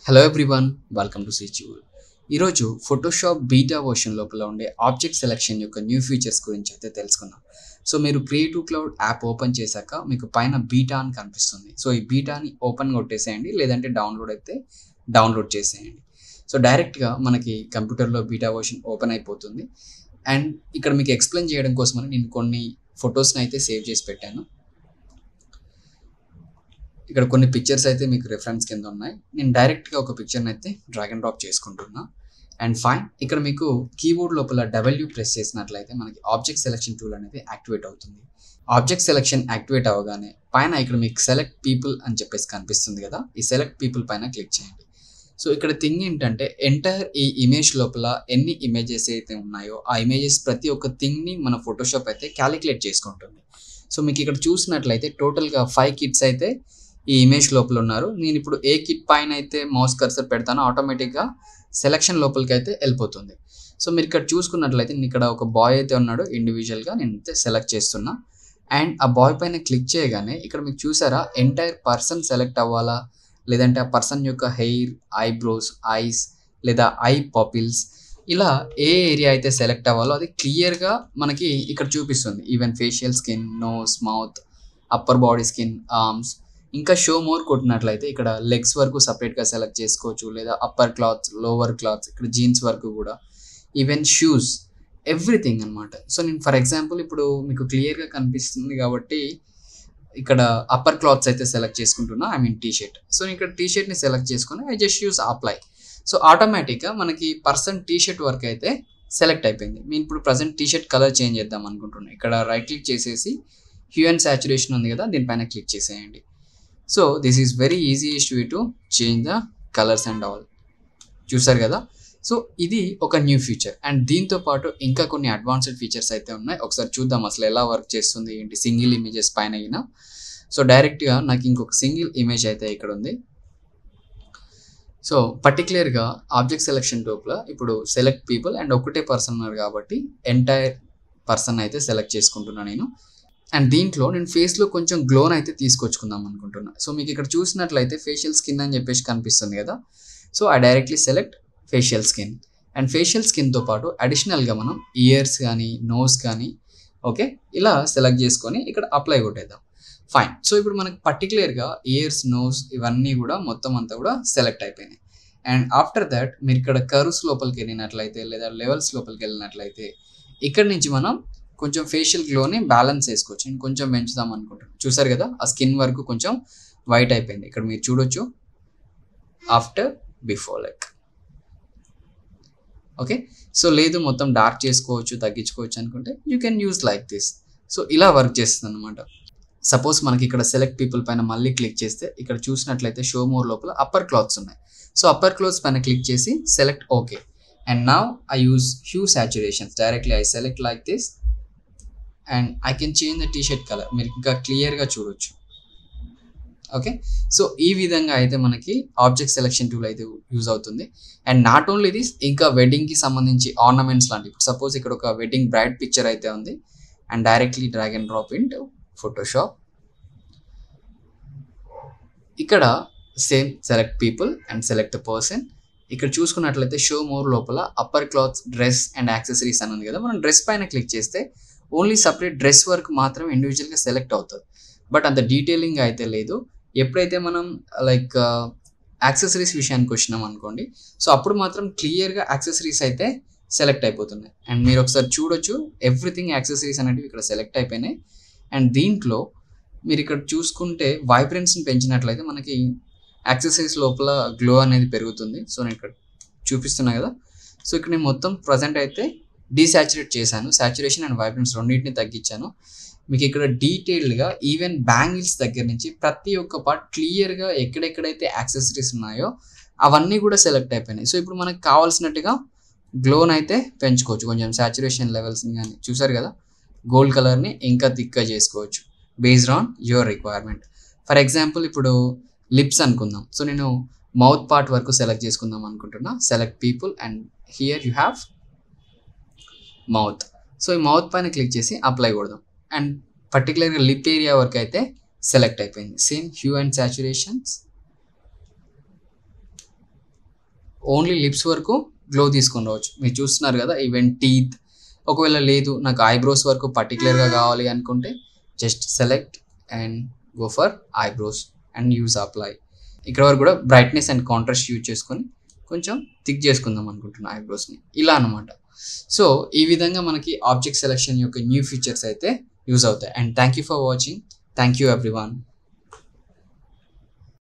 Hello everyone, welcome to సిచ్యూల్. ఈరోజు Photoshop beta version లోపల ఉండే ఆబ్జెక్ట్ సెలెక్షన్ యొక్క న్యూ ఫీచర్స్ గురించి అయితే తెలుసుకుందాం. సో మీరు క్రియేటివ్ క్లౌడ్ యాప్ ఓపెన్ చేశాక మీకు పైన బీటా అని కనిపిస్తుంది. సో ఈ బీటాని ఓపెన్ కొట్టేసేయండి, లేదంటే డౌన్లోడ్ చేసేయండి. సో డైరెక్ట్గా మనకి కంప్యూటర్లో బీటా వర్షన్ ఓపెన్ అయిపోతుంది. అండ్ ఇక్కడ మీకు ఎక్స్ప్లెయిన్ చేయడం కోసమని నేను కొన్ని ఫొటోస్ని అయితే సేవ్ చేసి పెట్టాను. ఇక్కడ కొన్ని పిక్చర్స్ అయితే మీకు రిఫరెన్స్ కింద ఉన్నాయి. నేను డైరెక్ట్గా ఒక పిక్చర్ని అయితే డ్రాగ్ అండ్ డ్రాప్ చేసుకుంటున్నా. అండ్ ఫైన్, ఇక్కడ మీకు కీబోర్డ్ లోపల డబ్ల్యూ ప్రెస్ చేసినట్లయితే మనకి ఆబ్జెక్ట్ సెలెక్షన్ టూల్ అనేది యాక్టివేట్ అవుతుంది. ఆబ్జెక్ట్ సెలెక్షన్ యాక్టివేట్ అవ్వగానే పైన ఇక్కడ మీకు సెలెక్ట్ పీపుల్ అని చెప్పేసి కనిపిస్తుంది కదా, ఈ సెలెక్ట్ పీపుల్ పైన క్లిక్ చేయండి. సో ఇక్కడ థింగ్ ఏంటంటే ఎంటైర్ ఈ ఇమేజ్ లోపల ఎన్ని ఇమేజెస్ అయితే ఉన్నాయో ఆ ఇమేజెస్ ప్రతి ఒక్క థింగ్ని మన ఫోటోషాప్ అయితే క్యాలిక్యులేట్ చేసుకుంటుంది. సో మీకు ఇక్కడ చూసినట్లయితే టోటల్గా 5 కిడ్స్ అయితే ఈ ఇమేజ్ లోపల ఉన్నారు. నేను ఇప్పుడు ఏ కిట్ పైన అయితే మౌస్ కర్సర్ పెడతానో ఆటోమేటిక్గా సెలెక్షన్ లోపలికి అయితే వెళ్ళిపోతుంది. సో మీరు ఇక్కడ చూసుకున్నట్లయితే నేను ఇక్కడ ఒక బాయ్ అయితే ఉన్నాడు, ఇండివిజువల్గా నేను అయితే సెలెక్ట్ చేస్తున్నా. అండ్ ఆ బాయ్ పైన క్లిక్ చేయగానే ఇక్కడ మీకు చూసారా ఎంటైర్ పర్సన్ సెలెక్ట్ అవ్వాలా, లేదంటే ఆ పర్సన్ యొక్క హెయిర్, ఐబ్రోస్, ఐస్ లేదా ఐ పపిల్స్, ఇలా ఏ ఏరియా అయితే సెలెక్ట్ అవ్వాలో అది క్లియర్గా మనకి ఇక్కడ చూపిస్తుంది. Even facial skin, nose, mouth, upper body skin, arms. ఇంకా షో మోర్ కొట్టినట్లయితే ఇక్కడ లెగ్స్ వరకు సపరేట్గా సెలెక్ట్ చేసుకోవచ్చు, లేదా అప్పర్ క్లాత్స్, లోవర్ క్లాత్స్, ఇక్కడ జీన్స్ వరకు కూడా, ఈవెన్ షూస్, ఎవ్రీథింగ్ అనమాట. సో నేను ఫర్ ఎగ్జాంపుల్ ఇప్పుడు మీకు క్లియర్గా కనిపిస్తుంది కాబట్టి ఇక్కడ అప్పర్ క్లాత్స్ అయితే సెలెక్ట్ చేసుకుంటున్నా, I mean T shirt. So నేను ఇక్కడ టీ షర్ట్ని సెలెక్ట్ చేసుకుని I just use apply. So ఆటోమేటిక్గా మనకి పర్సన్ టీ షర్ట్ వరకు అయితే సెలెక్ట్ అయిపోయింది. నేను ఇప్పుడు present tea shirt colour change చేద్దాం అనుకుంటున్నాను. ఇక్కడ రైట్ క్లిక్ చేసేసి హ్యూ అండ్ సాచురేషన్ ఉంది కదా, దీనిపైన క్లిక్ చేసేయండి. So this is very easiest way to change the colours and all. చూసారు కదా. సో ఇది ఒక న్యూ ఫీచర్. అండ్ దీంతో పాటు ఇంకా కొన్ని అడ్వాన్స్డ్ ఫీచర్స్ అయితే ఉన్నాయి. ఒకసారి చూద్దాం అసలు ఎలా వర్క్ చేస్తుంది ఏంటి సింగిల్ ఇమేజెస్ పైన అయినా. సో డైరెక్ట్గా నాకు ఇంకొక సింగిల్ ఇమేజ్ అయితే ఇక్కడ ఉంది. సో పర్టికులర్గా ఆబ్జెక్ట్ సెలెక్షన్ లోపల ఇప్పుడు సెలెక్ట్ పీపుల్ అండ్ ఒకటే పర్సన్ ఉన్నారు కాబట్టి ఎంటైర్ పర్సన్ అయితే సెలెక్ట్ చేసుకుంటున్నాను నేను. అండ్ దీంట్లో నేను ఫేస్లో కొంచెం గ్లోన్ అయితే తీసుకొచ్చుకుందాం అనుకుంటున్నా. సో మీకు ఇక్కడ చూసినట్లయితే ఫేషియల్ స్కిన్ అని చెప్పేసి కనిపిస్తుంది కదా. So I directly select facial skin. And facial స్కిన్తో పాటు అడిషనల్గా మనం ఇయర్స్ కానీ, నోస్ కానీ, ఓకే, ఇలా సెలెక్ట్ చేసుకొని ఇక్కడ అప్లై కొట్టేద్దాం. ఫైన్. సో ఇప్పుడు మనకి పర్టికులర్గా ఇయర్స్, నోస్ ఇవన్నీ కూడా మొత్తం అంతా కూడా సెలెక్ట్ అయిపోయినాయి. అండ్ ఆఫ్టర్ దట్ మీరు ఇక్కడ కర్వ్స్ లోపలికి వెళ్ళినట్లయితే లేదా లెవెల్స్ లోపలికి వెళ్ళినట్లయితే ఇక్కడ నుంచి మనం కొంచెం ఫేషియల్ గ్లోని బ్యాలెన్స్ చేసుకోవచ్చు. నేను కొంచెం పెంచుదాం అనుకుంటున్నాను. చూసారు కదా, ఆ స్కిన్ వరకు కొంచెం వైట్ అయిపోయింది. ఇక్కడ మీరు చూడొచ్చు after, before like. Okay. So లేదు మొత్తం డార్క్ చేసుకోవచ్చు, తగ్గించుకోవచ్చు అనుకుంటే you can use like this. So ఇలా వర్క్ చేస్తుంది అనమాట. సపోజ్ మనకి ఇక్కడ సెలెక్ట్ పీపుల్ పైన మళ్ళీ క్లిక్ చేస్తే ఇక్కడ చూసినట్లయితే షో మోర్ లోపల అప్పర్ క్లాత్స్ ఉన్నాయి. సో అప్పర్ క్లాత్స్ పైన క్లిక్ చేసి select okay. And now I use hue saturations. Directly I select like this and I can change the T shirt colour. మీరు ఇంకా క్లియర్గా చూడొచ్చు. ఓకే. సో ఈ విధంగా అయితే మనకి ఆబ్జెక్ట్ సెలెక్షన్ టూల్ అయితే యూజ్ అవుతుంది. అండ్ నాట్ ఓన్లీ దిస్, ఇంకా వెడ్డింగ్కి సంబంధించి ఆర్నమెంట్స్ లాంటివి. సపోజ్ ఇక్కడ ఒక వెడ్డింగ్ బ్రైడ్ పిక్చర్ అయితే ఉంది. And directly drag and drop into Photoshop. ఇక్కడ same select people and select the person. ఇక్కడ చూసుకున్నట్లయితే షో మోర్ లోపల upper clothes, dress and accessories అని ఉంది కదా. మనం డ్రెస్ పైన క్లిక్ చేస్తే ఓన్లీ సపరేట్ డ్రెస్ వర్క్ మాత్రం ఇండివిజువల్గా సెలెక్ట్ అవుతుంది. బట్ అంత డీటెయిలింగ్ అయితే లేదు. ఎప్పుడైతే మనం లైక్ యాక్సెసరీస్ విషయానికి వచ్చినాం అనుకోండి, సో అప్పుడు మాత్రం క్లియర్గా యాక్సెసరీస్ అయితే సెలెక్ట్ అయిపోతున్నాయి. అండ్ మీరు ఒకసారి చూడొచ్చు ఎవ్రీథింగ్ యాక్సెసరీస్ అనేవి ఇక్కడ సెలెక్ట్ అయిపోయినాయి. అండ్ దీంట్లో మీరు ఇక్కడ చూసుకుంటే వైబ్రెన్స్ని పెంచినట్లయితే మనకి యాక్సెసరీస్ లోపల గ్లో అనేది పెరుగుతుంది. సో నేను ఇక్కడ చూపిస్తున్నా కదా. సో ఇక్కడ నేను మొత్తం ప్రజెంట్ అయితే డీసాచురేట్ చేశాను. సాచురేషన్ అండ్ వైబ్రెన్స్ రెండింటిని తగ్గించాను. మీకు ఇక్కడ డీటెయిల్డ్గా ఈవెన్ బ్యాంగిల్స్ దగ్గర నుంచి ప్రతి ఒక్క పార్ట్ క్లియర్గా ఎక్కడెక్కడైతే యాక్సెసరీస్ ఉన్నాయో అవన్నీ కూడా సెలెక్ట్ అయిపోయినాయి. సో ఇప్పుడు మనకు కావాల్సినట్టుగా గ్లోన్ అయితే పెంచుకోవచ్చు. కొంచెం సాచురేషన్ లెవెల్స్ని కానీ చూసారు కదా, గోల్డ్ కలర్ని ఇంకా థిక్గా చేసుకోవచ్చు based on your requirement. For example ఇప్పుడు లిప్స్ అనుకుందాం. సో నేను మౌత్ పార్ట్ వరకు సెలెక్ట్ చేసుకుందాం అనుకుంటున్నా. Select people and here you have mouth. So ఈ మౌత్ పైన క్లిక్ చేసి అప్లై కొడదాం. అండ్ పర్టికులర్గా లిప్ ఏరియా వరకు అయితే సెలెక్ట్ అయిపోయింది. Same hue and saturations. Only lips వరకు గ్లో తీసుకొని రావచ్చు. మీరు చూస్తున్నారు కదా, ఈవెన్ టీత్. ఒకవేళ లేదు నాకు ఐబ్రోస్ వరకు పర్టికులర్గా కావాలి అనుకుంటే just select and go for eyebrows and use apply. ఇక్కడ వరకు కూడా బ్రైట్నెస్ అండ్ కాంట్రాస్ట్ యూజ్ చేసుకొని కొంచెం థిక్ చేసుకుందాం అనుకుంటున్నాను ఐబ్రోస్ని, ఇలా అనమాట. సో ఈ విధంగా మనకి ఆబ్జెక్ట్ సెలెక్షన్ యొక్క న్యూ ఫీచర్స్ అయితే యూజ్ అవుతాయి. And thank you for watching. Thank you everyone.